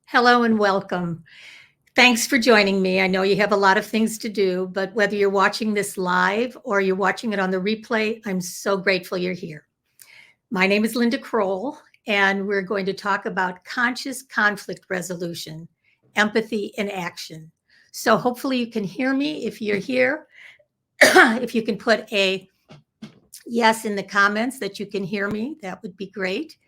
Hello and welcome. Thanks for joining me. I know you have a lot of things to do, but whether you're watching this live or you're watching it on the replay, I'm so grateful you're here. My name is Linda Kroll, and we're going to talk about conscious conflict resolution, empathy in action. So hopefully you can hear me if you're here. If you can put a yes in the comments that you can hear me, that would be great.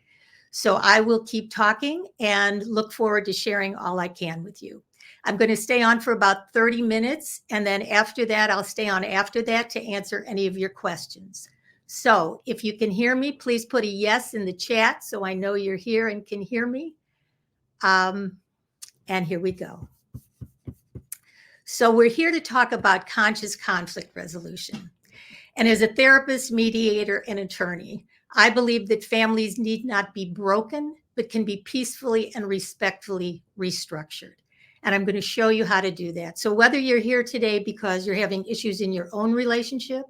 So I will keep talking and look forward to sharing all I can with you. I'm going to stay on for about 30 minutes, and then after that, I'll stay on after that to answer any of your questions. So if you can hear me, please put a yes in the chat so I know you're here and can hear me. And here we go. So we're here to talk about conscious conflict resolution. And as a therapist, mediator, and attorney, I believe that families need not be broken, but can be peacefully and respectfully restructured. And I'm going to show you how to do that. So whether you're here today because you're having issues in your own relationship,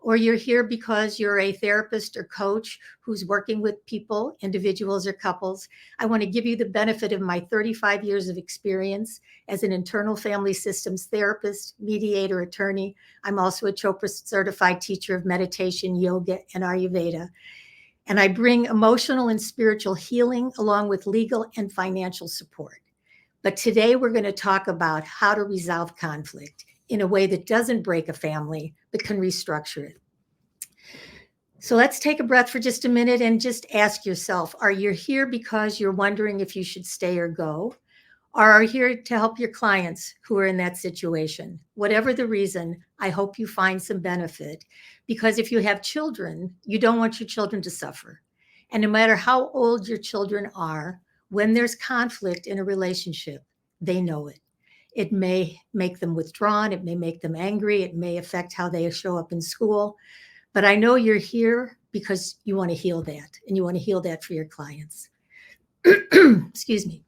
or you're here because you're a therapist or coach who's working with people, individuals or couples, I want to give you the benefit of my 35 years of experience as an internal family systems therapist, mediator, attorney. I'm also a Chopra Certified Teacher of Meditation, Yoga, and Ayurveda. And I bring emotional and spiritual healing along with legal and financial support. But today we're going to talk about how to resolve conflict in a way that doesn't break a family, but can restructure it. So let's take a breath for just a minute and just ask yourself, are you here because you're wondering if you should stay or go? Or are you here to help your clients who are in that situation? Whatever the reason, I hope you find some benefit, because if you have children, you don't want your children to suffer. And no matter how old your children are, when there's conflict in a relationship, they know it. It may make them withdrawn. It may make them angry. It may affect how they show up in school. But I know you're here because you want to heal that, and you want to heal that for your clients. Excuse me.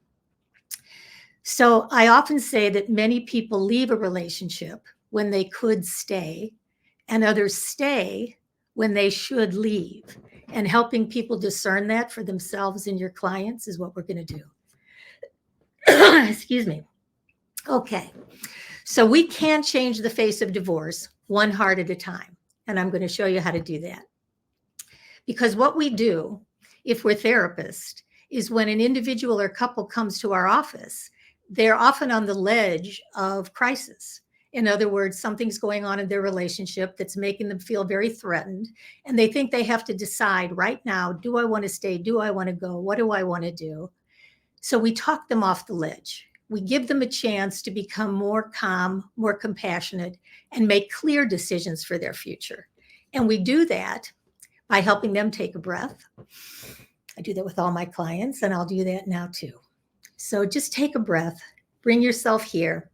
So I often say that many people leave a relationship when they could stay, and others stay when they should leave. And helping people discern that for themselves and your clients is what we're going to do. Excuse me. Okay. So we can't change the face of divorce one heart at a time. And I'm going to show you how to do that. Because what we do, if we're therapists, is when an individual or couple comes to our office, they're often on the ledge of crisis. In other words, something's going on in their relationship that's making them feel very threatened. And they think they have to decide right now, do I want to stay? Do I want to go? What do I want to do? So we talk them off the ledge. We give them a chance to become more calm, more compassionate, and make clear decisions for their future. And we do that by helping them take a breath. I do that with all my clients, and I'll do that now too. So just take a breath, bring yourself here,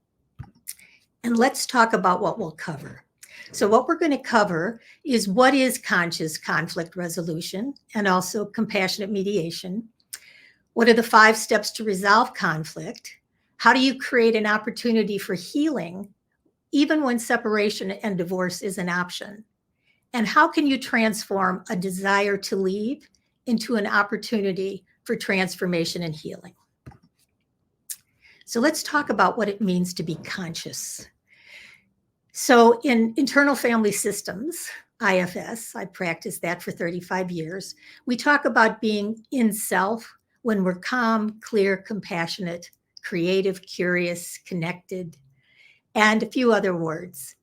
and let's talk about what we'll cover. So what we're going to cover is what is conscious conflict resolution and also compassionate mediation. What are the 5 steps to resolve conflict? How do you create an opportunity for healing, even when separation and divorce is an option? And how can you transform a desire to leave into an opportunity for transformation and healing? So let's talk about what it means to be conscious. So in internal family systems, IFS, I practiced that for 35 years. We talk about being in self when we're calm, clear, compassionate, creative, curious, connected, and a few other words.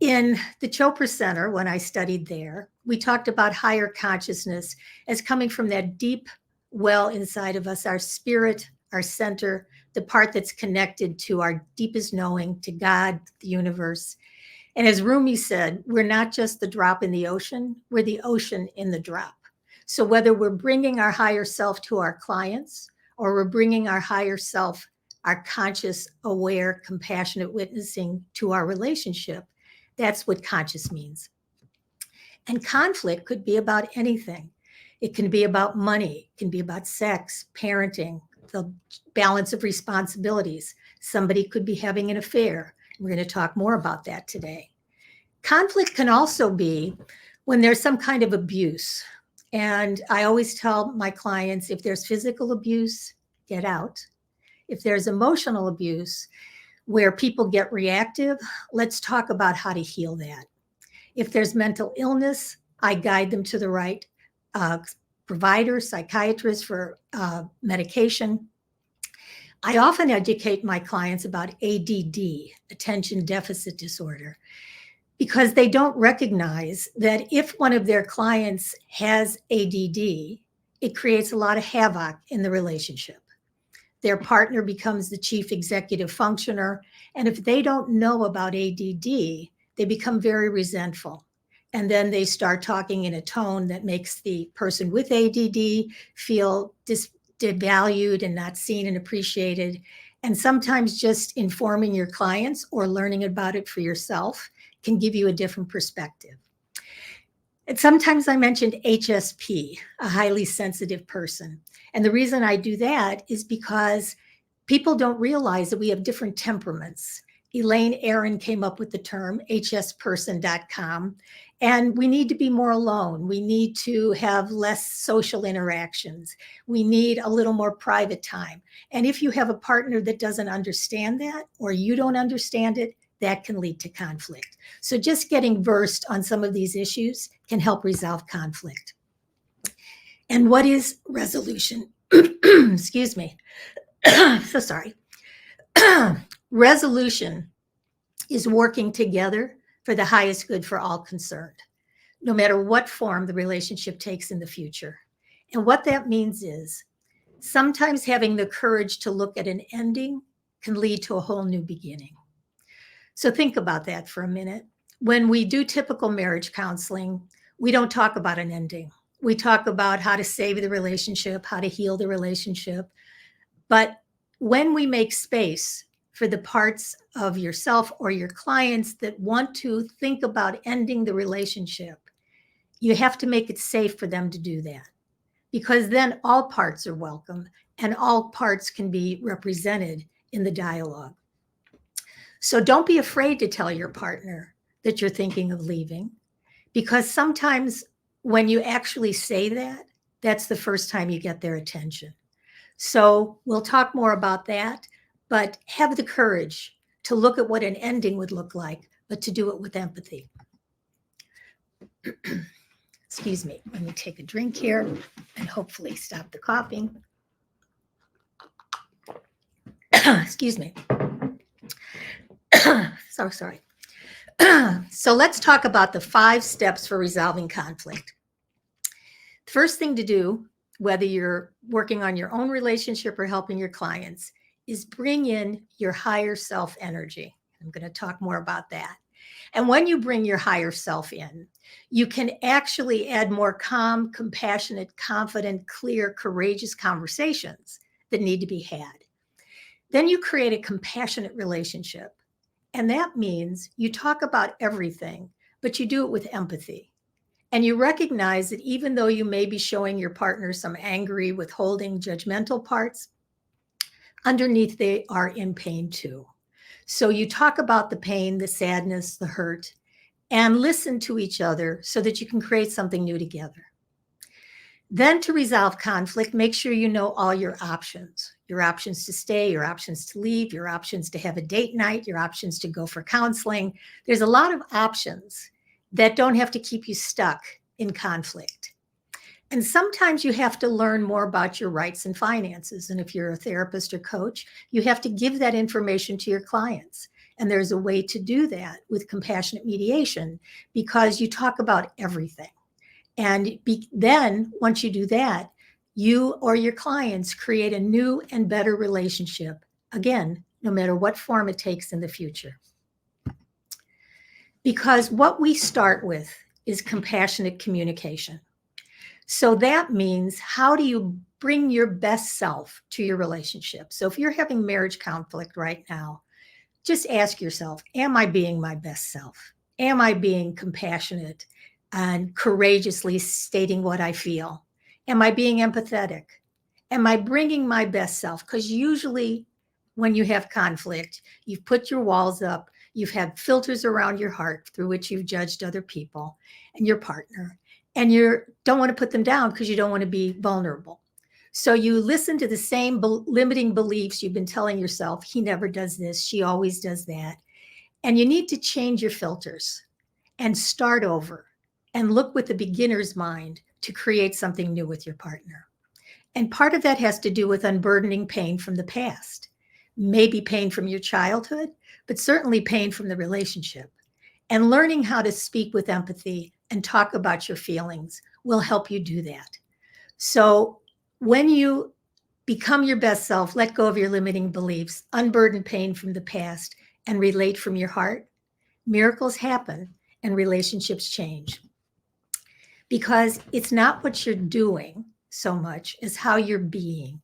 In the Chopra Center, when I studied there, we talked about higher consciousness as coming from that deep well inside of us, our spirit, our center, the part that's connected to our deepest knowing, to God, the universe. And as Rumi said, we're not just the drop in the ocean, we're the ocean in the drop. So whether we're bringing our higher self to our clients, or we're bringing our higher self, our conscious, aware, compassionate witnessing to our relationship, that's what conscious means. And conflict could be about anything. It can be about money, it can be about sex, parenting, the balance of responsibilities. Somebody could be having an affair. We're going to talk more about that today. Conflict can also be when there's some kind of abuse. And I always tell my clients, if there's physical abuse, get out. If there's emotional abuse where people get reactive, let's talk about how to heal that. If there's mental illness, I guide them to the right provider, psychiatrist for medication. I often educate my clients about ADD, attention deficit disorder, because they don't recognize that if one of their clients has ADD, it creates a lot of havoc in the relationship. Their partner becomes the chief executive functioner, and if they don't know about ADD, they become very resentful. And then they start talking in a tone that makes the person with ADD feel devalued and not seen and appreciated. And sometimes just informing your clients or learning about it for yourself can give you a different perspective. And sometimes I mentioned HSP, a highly sensitive person. And the reason I do that is because people don't realize that we have different temperaments. Elaine Aron came up with the term hsperson.com, and we need to be more alone. We need to have less social interactions. We need a little more private time. And if you have a partner that doesn't understand that, or you don't understand it, that can lead to conflict. So just getting versed on some of these issues can help resolve conflict. And what is resolution? Excuse me. So sorry. Resolution is working together for the highest good for all concerned, no matter what form the relationship takes in the future. And what that means is sometimes having the courage to look at an ending can lead to a whole new beginning. So think about that for a minute. When we do typical marriage counseling, we don't talk about an ending. We talk about how to save the relationship, how to heal the relationship. But when we make space for the parts of yourself or your clients that want to think about ending the relationship, you have to make it safe for them to do that, because then all parts are welcome and all parts can be represented in the dialogue. So don't be afraid to tell your partner that you're thinking of leaving, because sometimes when you actually say that, that's the first time you get their attention. So we'll talk more about that, but have the courage to look at what an ending would look like, but to do it with empathy. Excuse me, let me take a drink here and hopefully stop the coughing. Excuse me. So sorry. So let's talk about the 5 steps for resolving conflict. The first thing to do, whether you're working on your own relationship or helping your clients, is bring in your higher self energy. I'm going to talk more about that. And when you bring your higher self in, you can actually add more calm, compassionate, confident, clear, courageous conversations that need to be had. Then you create a compassionate relationship. And that means you talk about everything, but you do it with empathy. And you recognize that even though you may be showing your partner some angry, withholding, judgmental parts, underneath they are in pain too. So you talk about the pain, the sadness, the hurt, and listen to each other so that you can create something new together. Then to resolve conflict, make sure you know all your options to stay, your options to leave, your options to have a date night, your options to go for counseling. There's a lot of options that don't have to keep you stuck in conflict. And sometimes you have to learn more about your rights and finances. And if you're a therapist or coach, you have to give that information to your clients. And there's a way to do that with compassionate mediation, because you talk about everything. And then once you do that, you or your clients create a new and better relationship, again, no matter what form it takes in the future. Because what we start with is compassionate communication. So that means, how do you bring your best self to your relationship? So if you're having marriage conflict right now, just ask yourself, am I being my best self? Am I being compassionate and courageously stating what I feel? Am I being empathetic? Am I bringing my best self? Because usually when you have conflict, you've put your walls up, you've had filters around your heart through which you've judged other people and your partner, and you don't want to put them down because you don't want to be vulnerable. So you listen to the same limiting beliefs you've been telling yourself. He never does this. She always does that. And you need to change your filters and start over and look with the beginner's mind to create something new with your partner. And part of that has to do with unburdening pain from the past, maybe pain from your childhood, but certainly pain from the relationship. And learning how to speak with empathy and talk about your feelings will help you do that. So when you become your best self, let go of your limiting beliefs, unburden pain from the past, and relate from your heart, miracles happen and relationships change. Because it's not what you're doing so much as how you're being.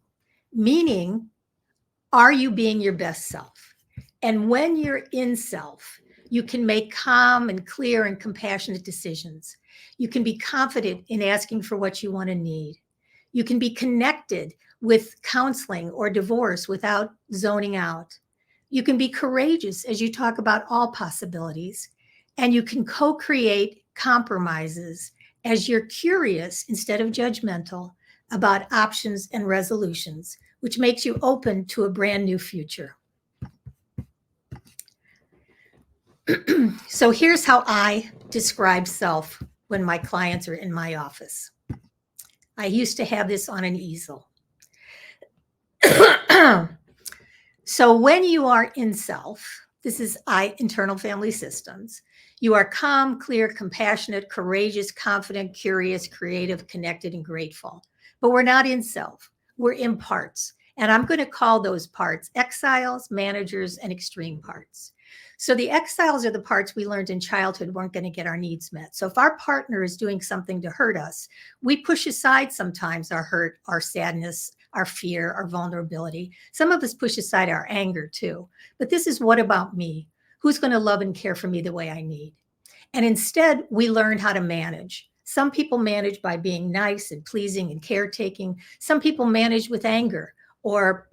Meaning, are you being your best self? And when you're in self, you can make calm and clear and compassionate decisions. You can be confident in asking for what you want to need. You can be connected with counseling or divorce without zoning out. You can be courageous as you talk about all possibilities. And you can co-create compromises as you're curious instead of judgmental about options and resolutions, which makes you open to a brand new future. So here's how I describe self when my clients are in my office. I used to have this on an easel. So when you are in self, this is internal family systems, you are calm, clear, compassionate, courageous, confident, curious, creative, connected, and grateful. But we're not in self. We're in parts. And I'm going to call those parts exiles, managers, and extreme parts. So the exiles are the parts we learned in childhood weren't going to get our needs met. So if our partner is doing something to hurt us, we push aside sometimes our hurt, our sadness, our fear, our vulnerability. Some of us push aside our anger too. But this is what about me? Who's going to love and care for me the way I need? And instead, we learn how to manage. Some people manage by being nice and pleasing and caretaking. Some people manage with anger or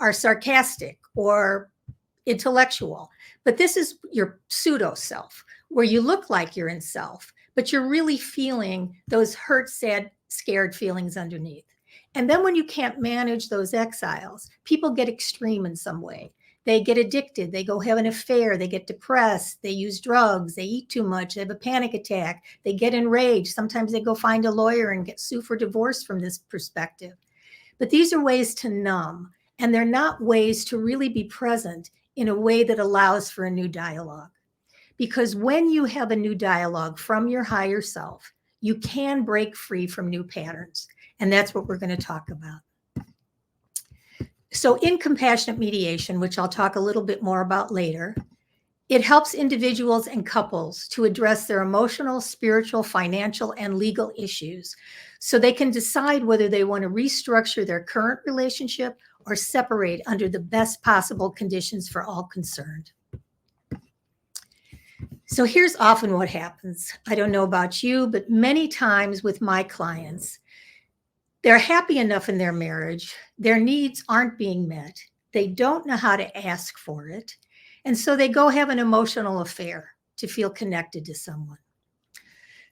are sarcastic or intellectual. But this is your pseudo self, where you look like you're in self, but you're really feeling those hurt, sad, scared feelings underneath. And then when you can't manage those exiles, people get extreme in some way. They get addicted. They go have an affair. They get depressed. They use drugs. They eat too much. They have a panic attack. They get enraged. Sometimes they go find a lawyer and sue for divorce from this perspective. But these are ways to numb, and they're not ways to really be present in a way that allows for a new dialogue. Because when you have a new dialogue from your higher self, you can break free from new patterns. And that's what we're going to talk about. So in compassionate mediation, which I'll talk a little bit more about later, it helps individuals and couples to address their emotional, spiritual, financial, and legal issues so they can decide whether they want to restructure their current relationship or separate under the best possible conditions for all concerned. So here's often what happens. I don't know about you, but many times with my clients, they're happy enough in their marriage. Their needs aren't being met. They don't know how to ask for it. And so they go have an emotional affair to feel connected to someone.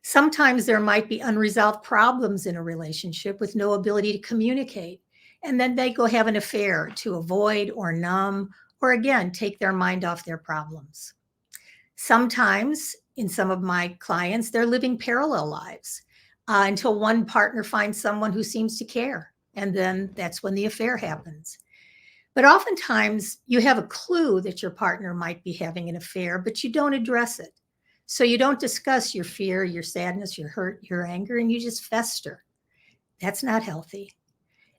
Sometimes there might be unresolved problems in a relationship with no ability to communicate. And then they go have an affair to avoid or numb, or again, take their mind off their problems. Sometimes in some of my clients, they're living parallel lives until one partner finds someone who seems to care. And then that's when the affair happens. But oftentimes you have a clue that your partner might be having an affair, but you don't address it. So you don't discuss your fear, your sadness, your hurt, your anger, and you just fester. That's not healthy.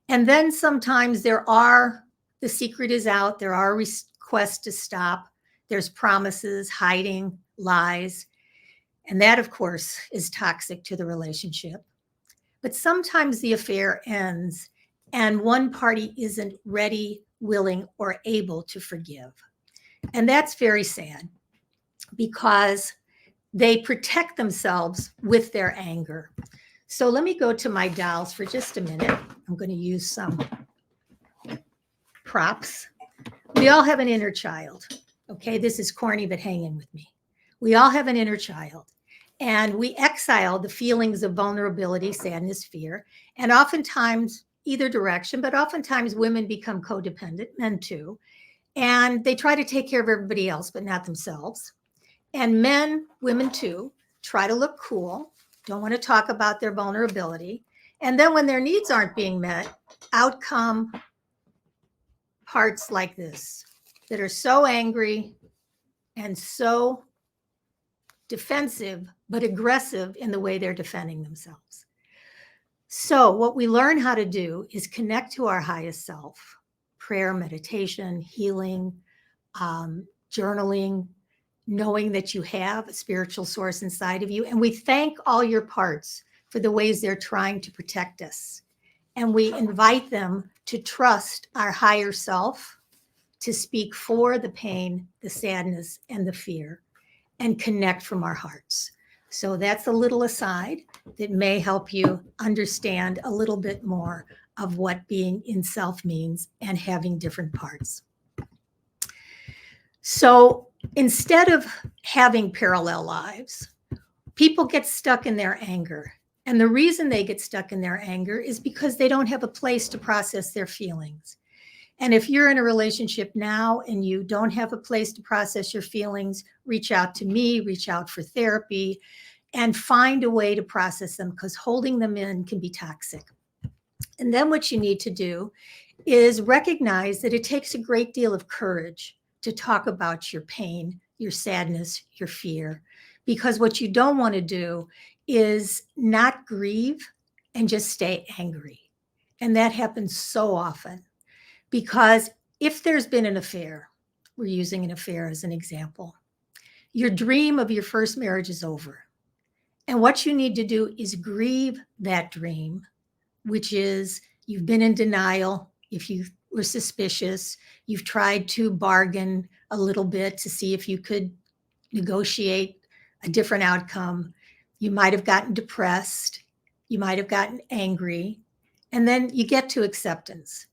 And then sometimes the secret is out, there are requests to stop, there's promises, hiding, lies. And that, of course, is toxic to the relationship. But sometimes the affair ends and one party isn't ready, willing, or able to forgive. And that's very sad because they protect themselves with their anger. So let me go to my dolls for just a minute. I'm going to use some props. We all have an inner child. Okay, this is corny, but hang in with me. We all have an inner child. And we exile the feelings of vulnerability, sadness, fear. And oftentimes either direction, but oftentimes women become codependent, men too, and they try to take care of everybody else, but not themselves. And men, women too, try to look cool, don't want to talk about their vulnerability. And then when their needs aren't being met, out come parts like this that are so angry and so defensive, but aggressive in the way they're defending themselves. So what we learn how to do is connect to our highest self, prayer, meditation, healing, journaling, knowing that you have a spiritual source inside of you. And we thank all your parts for the ways they're trying to protect us. And we invite them to trust our higher self to speak for the pain, the sadness, and the fear, and connect from our hearts. So that's a little aside that may help you understand a little bit more of what being in self means and having different parts. So instead of having parallel lives, people get stuck in their anger. And the reason they get stuck in their anger is because they don't have a place to process their feelings. And if you're in a relationship now and you don't have a place to process your feelings, reach out to me, reach out for therapy, and find a way to process them, because holding them in can be toxic. And then what you need to do is recognize that it takes a great deal of courage to talk about your pain, your sadness, your fear, because what you don't want to do is not grieve and just stay angry. And that happens so often. Because if there's been an affair, we're using an affair as an example, your dream of your first marriage is over. And what you need to do is grieve that dream, which is you've been in denial. If you were suspicious, you've tried to bargain a little bit to see if you could negotiate a different outcome. You might have gotten depressed. You might have gotten angry. And then you get to acceptance.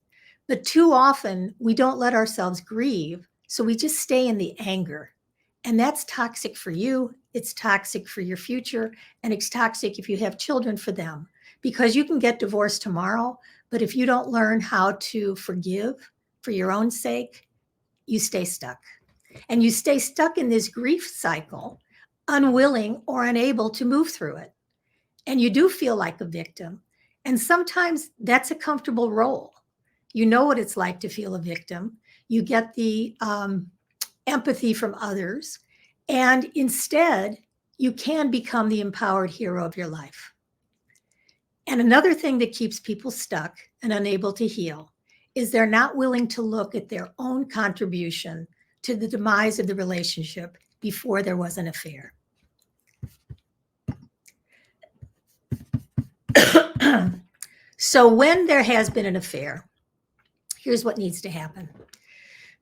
But too often, we don't let ourselves grieve, so we just stay in the anger. And that's toxic for you, it's toxic for your future, and it's toxic if you have children for them. Because you can get divorced tomorrow, but if you don't learn how to forgive for your own sake, you stay stuck. And you stay stuck in this grief cycle, unwilling or unable to move through it. And you do feel like a victim. And sometimes that's a comfortable role. You know what it's like to feel a victim. You get the empathy from others. And instead, you can become the empowered hero of your life. And another thing that keeps people stuck and unable to heal is they're not willing to look at their own contribution to the demise of the relationship before there was an affair. So when there has been an affair, here's what needs to happen.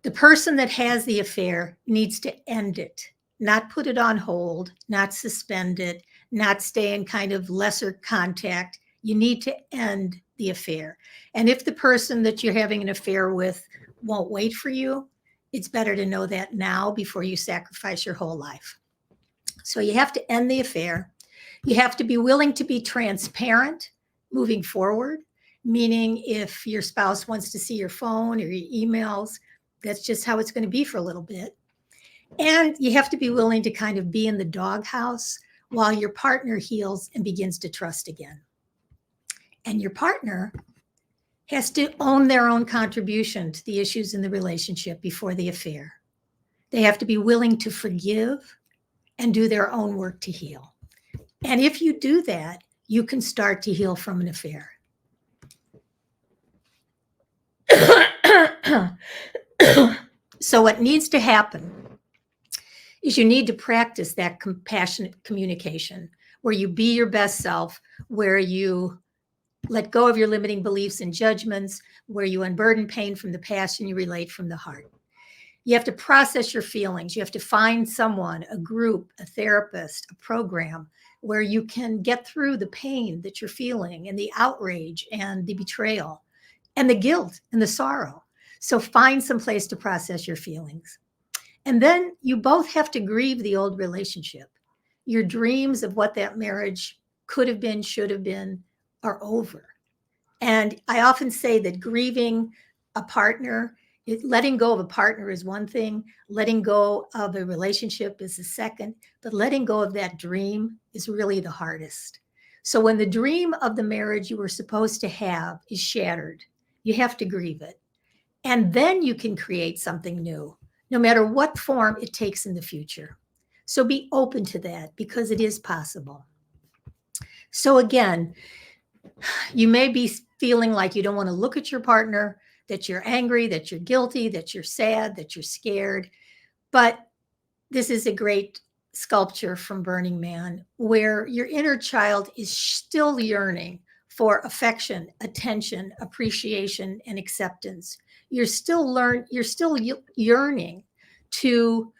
The person that has the affair needs to end it, not put it on hold, not suspend it, not stay in kind of lesser contact. You need to end the affair. And if the person that you're having an affair with won't wait for you, it's better to know that now before you sacrifice your whole life. So you have to end the affair. You have to be willing to be transparent moving forward, meaning if your spouse wants to see your phone or your emails, that's just how it's going to be for a little bit. And you have to be willing to kind of be in the doghouse while your partner heals and begins to trust again. And your partner has to own their own contribution to the issues in the relationship before the affair. They have to be willing to forgive and do their own work to heal. And if you do that, you can start to heal from an affair. So what needs to happen is you need to practice that compassionate communication where you be your best self, where you let go of your limiting beliefs and judgments, where you unburden pain from the past and you relate from the heart. You have to process your feelings. You have to find someone, a group, a therapist, a program where you can get through the pain that you're feeling and the outrage and the betrayal and the guilt and the sorrow. So find some place to process your feelings. And then you both have to grieve the old relationship. Your dreams of what that marriage could have been, should have been, are over. And I often say that grieving a partner, letting go of a partner is one thing, letting go of a relationship is the second, but letting go of that dream is really the hardest. So when the dream of the marriage you were supposed to have is shattered, you have to grieve it. And then you can create something new, no matter what form it takes in the future. So be open to that because it is possible. So again, you may be feeling like you don't want to look at your partner, that you're angry, that you're guilty, that you're sad, that you're scared. But this is a great sculpture from Burning Man where your inner child is still yearning for affection, attention, appreciation, and acceptance. You're still yearning to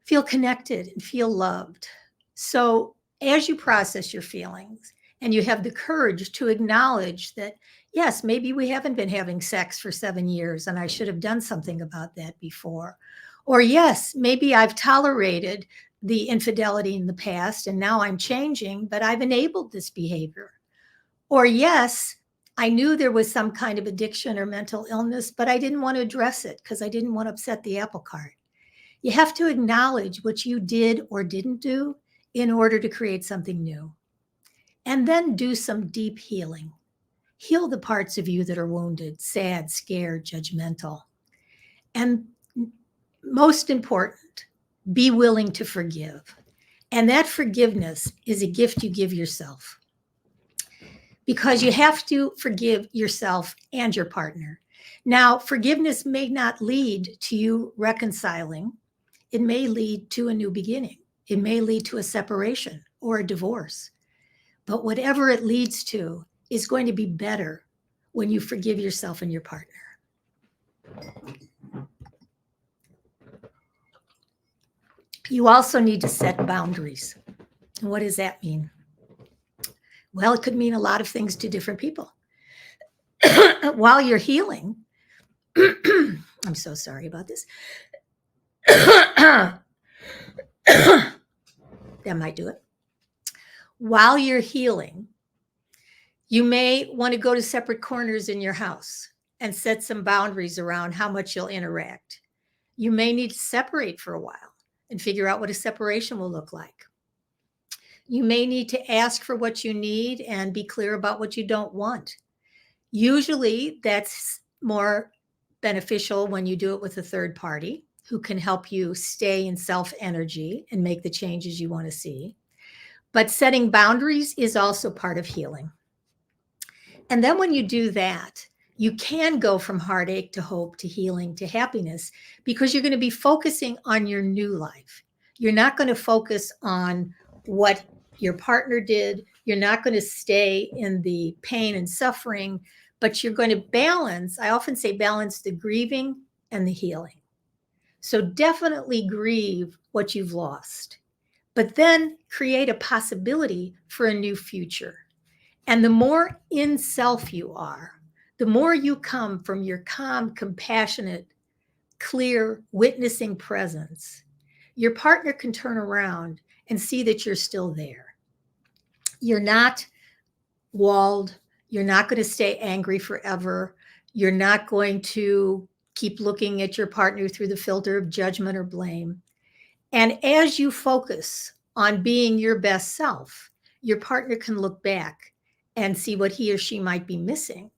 feel connected and feel loved. So as you process your feelings and you have the courage to acknowledge that, yes, maybe we haven't been having sex for 7 years and I should have done something about that before. Or yes, maybe I've tolerated the infidelity in the past and now I'm changing, but I've enabled this behavior. Or yes, I knew there was some kind of addiction or mental illness, but I didn't want to address it because I didn't want to upset the apple cart. You have to acknowledge what you did or didn't do in order to create something new. And then do some deep healing. Heal the parts of you that are wounded, sad, scared, judgmental. And most important, be willing to forgive. And that forgiveness is a gift you give yourself because you have to forgive yourself and your partner. Now, forgiveness may not lead to you reconciling. It may lead to a new beginning. It may lead to a separation or a divorce. But whatever it leads to is going to be better when you forgive yourself and your partner. You also need to set boundaries. And what does that mean? Well, it could mean a lot of things to different people. While you're healing, I'm so sorry about this. That might do it. While you're healing, you may want to go to separate corners in your house and set some boundaries around how much you'll interact. You may need to separate for a while and figure out what a separation will look like. You may need to ask for what you need and be clear about what you don't want. Usually that's more beneficial when you do it with a third party who can help you stay in self-energy and make the changes you want to see. But setting boundaries is also part of healing. And then when you do that, you can go from heartache to hope to healing to happiness because you're going to be focusing on your new life. You're not going to focus on what your partner did. You're not going to stay in the pain and suffering, but you're going to balance. I often say balance the grieving and the healing. So definitely grieve what you've lost, but then create a possibility for a new future. And the more in self you are, the more you come from your calm, compassionate, clear, witnessing presence, your partner can turn around and see that you're still there. You're not walled. You're not going to stay angry forever. You're not going to keep looking at your partner through the filter of judgment or blame. And as you focus on being your best self, your partner can look back and see what he or she might be missing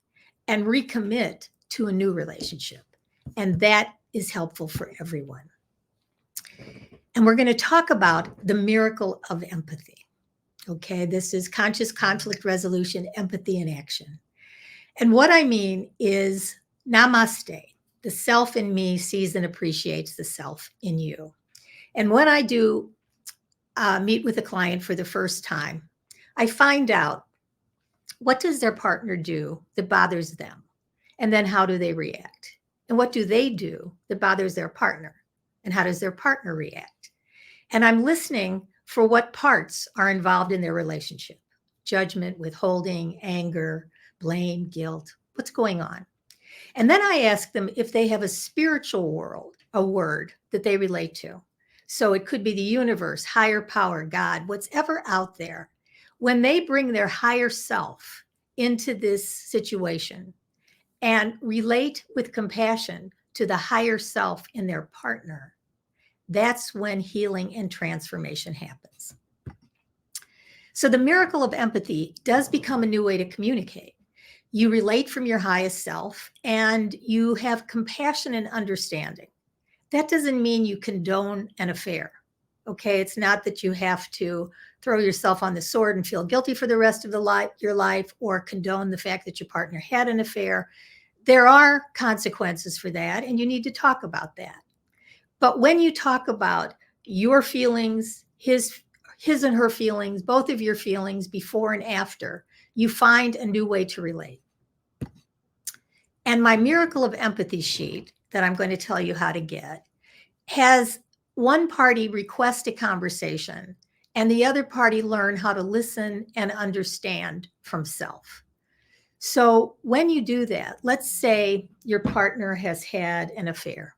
and recommit to a new relationship. And that is helpful for everyone. And we're going to talk about the miracle of empathy. Okay, this is conscious conflict resolution, empathy in action. And what I mean is namaste. The self in me sees and appreciates the self in you. And when I do meet with a client for the first time, I find out what does their partner do that bothers them? And then how do they react? And what do they do that bothers their partner? And how does their partner react? And I'm listening for what parts are involved in their relationship. Judgment, withholding, anger, blame, guilt. What's going on? And then I ask them if they have a spiritual world, a word that they relate to. So it could be the universe, higher power, God, what's ever out there. When they bring their higher self into this situation and relate with compassion to the higher self in their partner, that's when healing and transformation happens. So the miracle of empathy does become a new way to communicate. You relate from your highest self and you have compassion and understanding. That doesn't mean you condone an affair. Okay, it's not that you have to throw yourself on the sword and feel guilty for the rest of your life, or condone the fact that your partner had an affair. There are consequences for that, and you need to talk about that. But when you talk about your feelings, his and her feelings, both of your feelings before and after, you find a new way to relate. And my Miracle of Empathy sheet that I'm going to tell you how to get has one party request a conversation and the other party learn how to listen and understand from self. So when you do that, let's say your partner has had an affair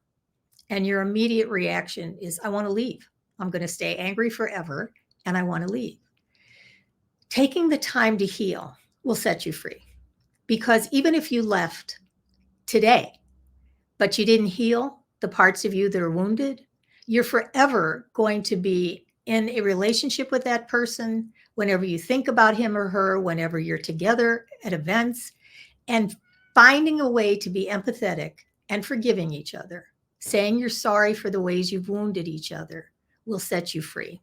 and your immediate reaction is, I want to leave. I'm going to stay angry forever and I want to leave. Taking the time to heal will set you free, because even if you left today, but you didn't heal the parts of you that are wounded, you're forever going to be in a relationship with that person whenever you think about him or her, whenever you're together at events, and finding a way to be empathetic and forgiving each other, saying you're sorry for the ways you've wounded each other, will set you free.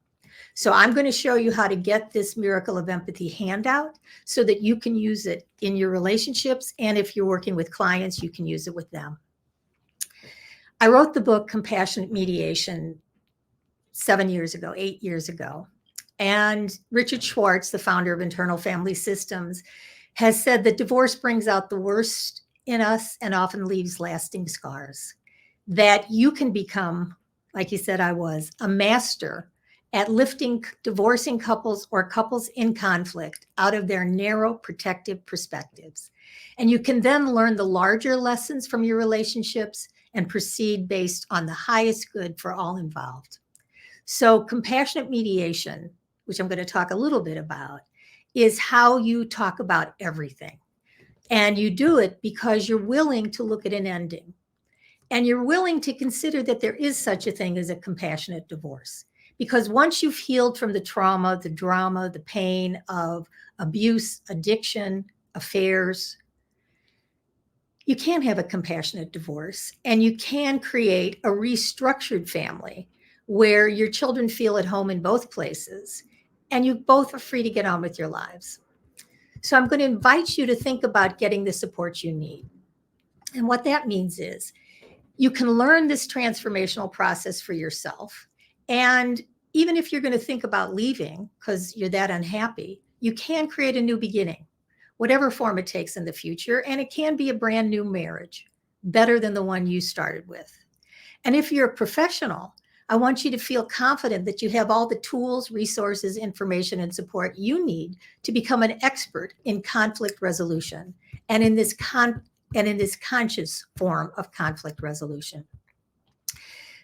So I'm going to show you how to get this Miracle of Empathy handout so that you can use it in your relationships. And if you're working with clients, you can use it with them. I wrote the book Compassionate Mediation 8 years ago. And Richard Schwartz, the founder of Internal Family Systems, has said that divorce brings out the worst in us and often leaves lasting scars. That you can become, like he said I was, a master at lifting divorcing couples or couples in conflict out of their narrow protective perspectives. And you can then learn the larger lessons from your relationships and proceed based on the highest good for all involved. So compassionate mediation, which I'm going to talk a little bit about, is how you talk about everything. And you do it because you're willing to look at an ending. And you're willing to consider that there is such a thing as a compassionate divorce. Because once you've healed from the trauma, the drama, the pain of abuse, addiction, affairs, you can have a compassionate divorce, and you can create a restructured family where your children feel at home in both places and you both are free to get on with your lives. So I'm going to invite you to think about getting the support you need. And what that means is you can learn this transformational process for yourself. And even if you're going to think about leaving because you're that unhappy, you can create a new beginning, whatever form it takes in the future. And it can be a brand new marriage, better than the one you started with. And if you're a professional, I want you to feel confident that you have all the tools, resources, information, and support you need to become an expert in conflict resolution and in this conscious form of conflict resolution.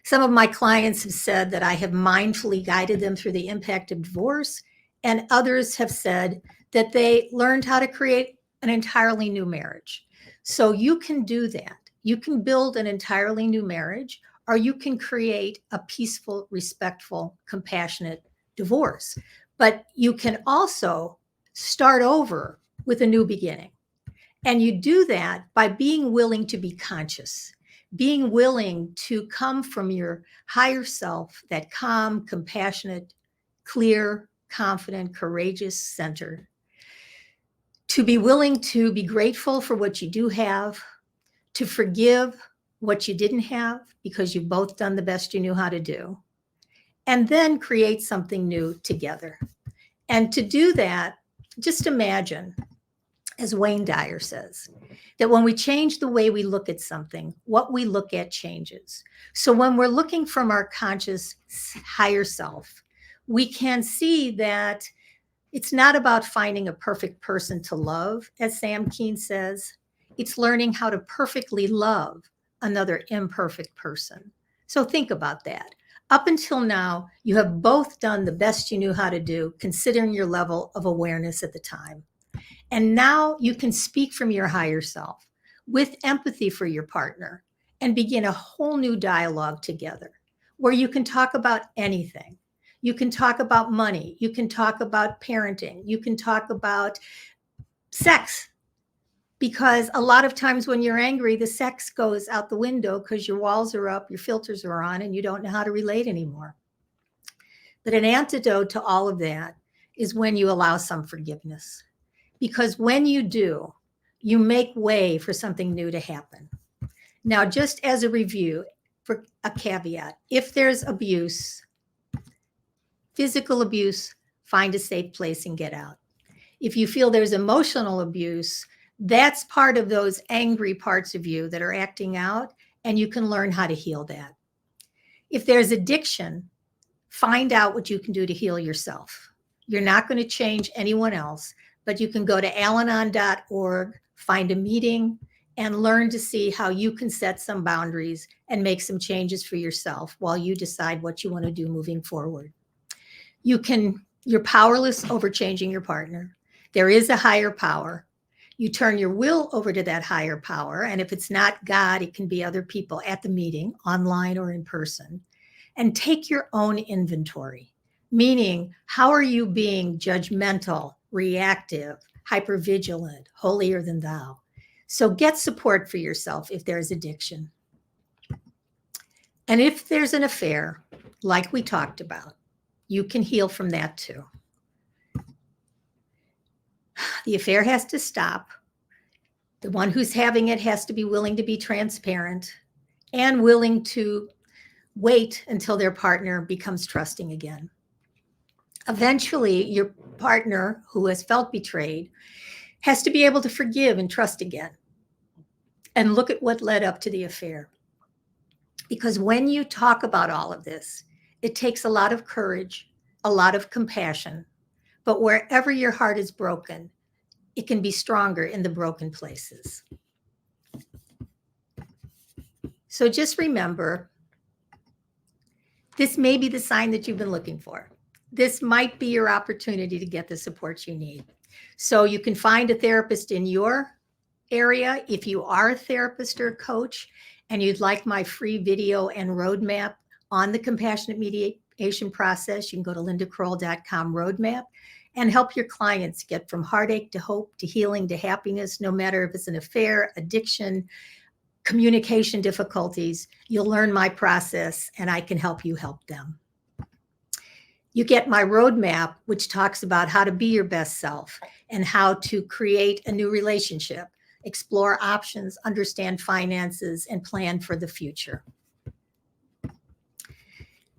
Some of my clients have said that I have mindfully guided them through the impact of divorce, and others have said that they learned how to create an entirely new marriage. So you can do that. You can build an entirely new marriage, or you can create a peaceful, respectful, compassionate divorce. But you can also start over with a new beginning. And you do that by being willing to be conscious, being willing to come from your higher self, that calm, compassionate, clear, confident, courageous center, to be willing to be grateful for what you do have, to forgive what you didn't have because you've both done the best you knew how to do, and then create something new together. And to do that, just imagine, as Wayne Dyer says, that when we change the way we look at something, what we look at changes. So when we're looking from our conscious higher self, we can see that it's not about finding a perfect person to love, as Sam Keen says. It's learning how to perfectly love another imperfect person. So think about that. Up until now, you have both done the best you knew how to do, considering your level of awareness at the time. And now you can speak from your higher self with empathy for your partner and begin a whole new dialogue together where you can talk about anything. You can talk about money. You can talk about parenting. You can talk about sex. Because a lot of times when you're angry, the sex goes out the window because your walls are up, your filters are on, and you don't know how to relate anymore. But an antidote to all of that is when you allow some forgiveness. Because when you do, you make way for something new to happen. Now, just as a review, for a caveat, if there's abuse, physical abuse, find a safe place and get out. If you feel there's emotional abuse, that's part of those angry parts of you that are acting out, and you can learn how to heal that. If there's addiction, find out what you can do to heal yourself. You're not going to change anyone else, but you can go to alanon.org, find a meeting, and learn to see how you can set some boundaries and make some changes for yourself while you decide what you want to do moving forward. You're powerless over changing your partner. There is a higher power. You turn your will over to that higher power. And if it's not God, it can be other people at the meeting, online or in person. And take your own inventory, meaning how are you being judgmental, reactive, hypervigilant, holier than thou? So get support for yourself if there's addiction. And if there's an affair, like we talked about, you can heal from that too. The affair has to stop. The one who's having it has to be willing to be transparent and willing to wait until their partner becomes trusting again. Eventually, your partner who has felt betrayed has to be able to forgive and trust again. And look at what led up to the affair. Because when you talk about all of this, it takes a lot of courage, a lot of compassion. But wherever your heart is broken, it can be stronger in the broken places. So just remember, this may be the sign that you've been looking for. This might be your opportunity to get the support you need. So you can find a therapist in your area. If you are a therapist or a coach and you'd like my free video and roadmap on the compassionate mediation process, you can go to lindakroll.com roadmap and help your clients get from heartache to hope to healing to happiness, no matter if it's an affair, addiction, communication difficulties. You'll learn my process and I can help you help them. You get my roadmap, which talks about how to be your best self and how to create a new relationship, explore options, understand finances, and plan for the future.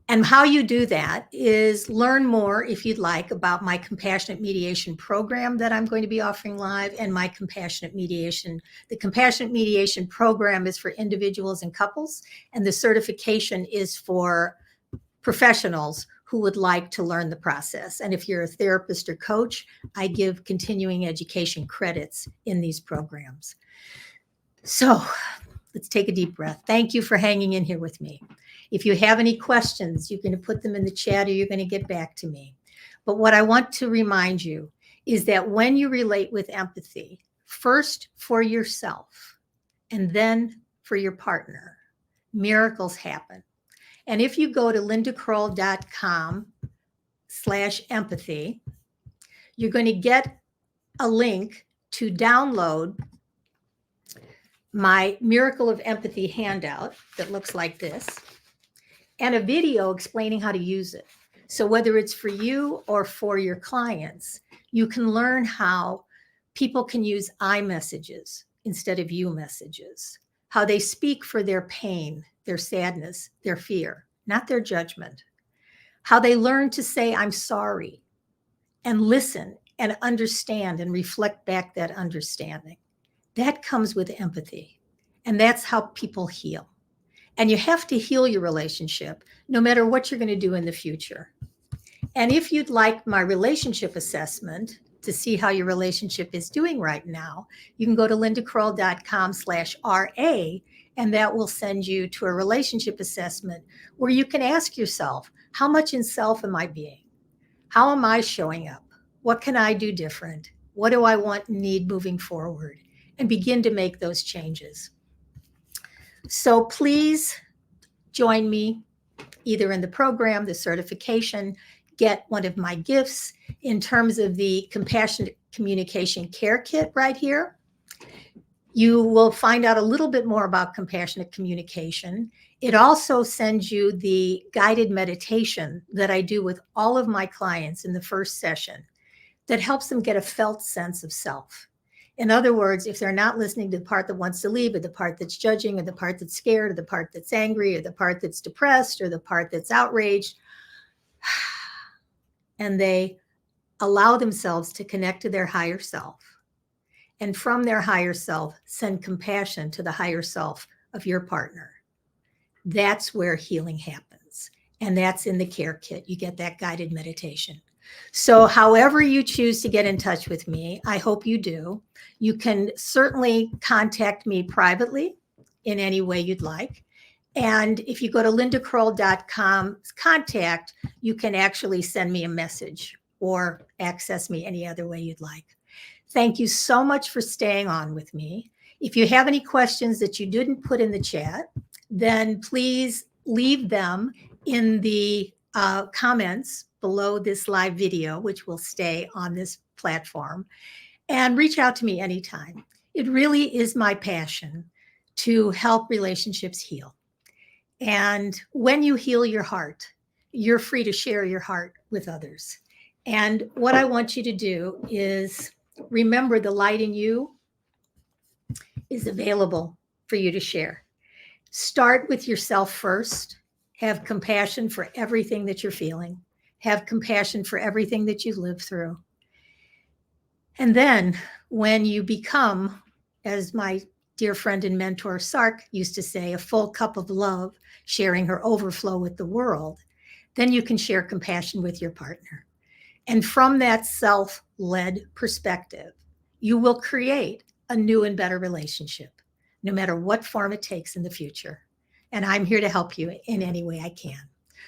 And how you do that is learn more, if you'd like, about my compassionate mediation program that I'm going to be offering live and my compassionate mediation. The compassionate mediation program is for individuals and couples, and the certification is for professionals who would like to learn the process. And if you're a therapist or coach, I give continuing education credits in these programs. So let's take a deep breath. Thank you for hanging in here with me. If you have any questions, you're going to put them in the chat or you're going to get back to me. But what I want to remind you is that when you relate with empathy, first for yourself and then for your partner, miracles happen. And if you go to lindakroll.com/empathy, you're going to get a link to download my Miracle of Empathy handout that looks like this, and a video explaining how to use it. So whether it's for you or for your clients, you can learn how people can use I messages instead of you messages, how they speak for their pain, their sadness, their fear, not their judgment, how they learn to say, I'm sorry, and listen and understand and reflect back that understanding. That comes with empathy. And that's how people heal. And you have to heal your relationship no matter what you're going to do in the future. And if you'd like my relationship assessment to see how your relationship is doing right now, you can go to lindakroll.com/RA, and that will send you to a relationship assessment where you can ask yourself, how much in self am I being? How am I showing up? What can I do different? What do I want and need moving forward? And begin to make those changes. So please join me either in the program, the certification, get one of my gifts in terms of the Compassionate Communication Care Kit right here. You will find out a little bit more about compassionate communication. It also sends you the guided meditation that I do with all of my clients in the first session that helps them get a felt sense of self. In other words, if they're not listening to the part that wants to leave, or the part that's judging, or the part that's scared, or the part that's angry, or the part that's depressed, or the part that's outraged, and they allow themselves to connect to their higher self, and from their higher self, send compassion to the higher self of your partner. That's where healing happens. And that's in the care kit. You get that guided meditation. So however you choose to get in touch with me, I hope you do. You can certainly contact me privately in any way you'd like. And if you go to lindakroll.com contact, you can actually send me a message or access me any other way you'd like. Thank you so much for staying on with me. If you have any questions that you didn't put in the chat, then please leave them in the comments below this live video, which will stay on this platform, and reach out to me anytime. It really is my passion to help relationships heal. And when you heal your heart, you're free to share your heart with others. And what I want you to do is remember the light in you is available for you to share. Start with yourself first. Have compassion for everything that you're feeling. Have compassion for everything that you've lived through. And then when you become, as my dear friend and mentor Sark used to say, a full cup of love, sharing her overflow with the world, then you can share compassion with your partner. And from that self-led perspective, you will create a new and better relationship, no matter what form it takes in the future. And I'm here to help you in any way I can.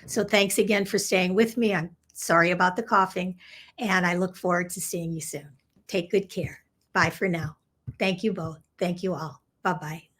So thanks again for staying with me. I'm sorry about the coughing, and I look forward to seeing you soon. Take good care. Bye for now. Thank you both. Thank you all. Bye-bye.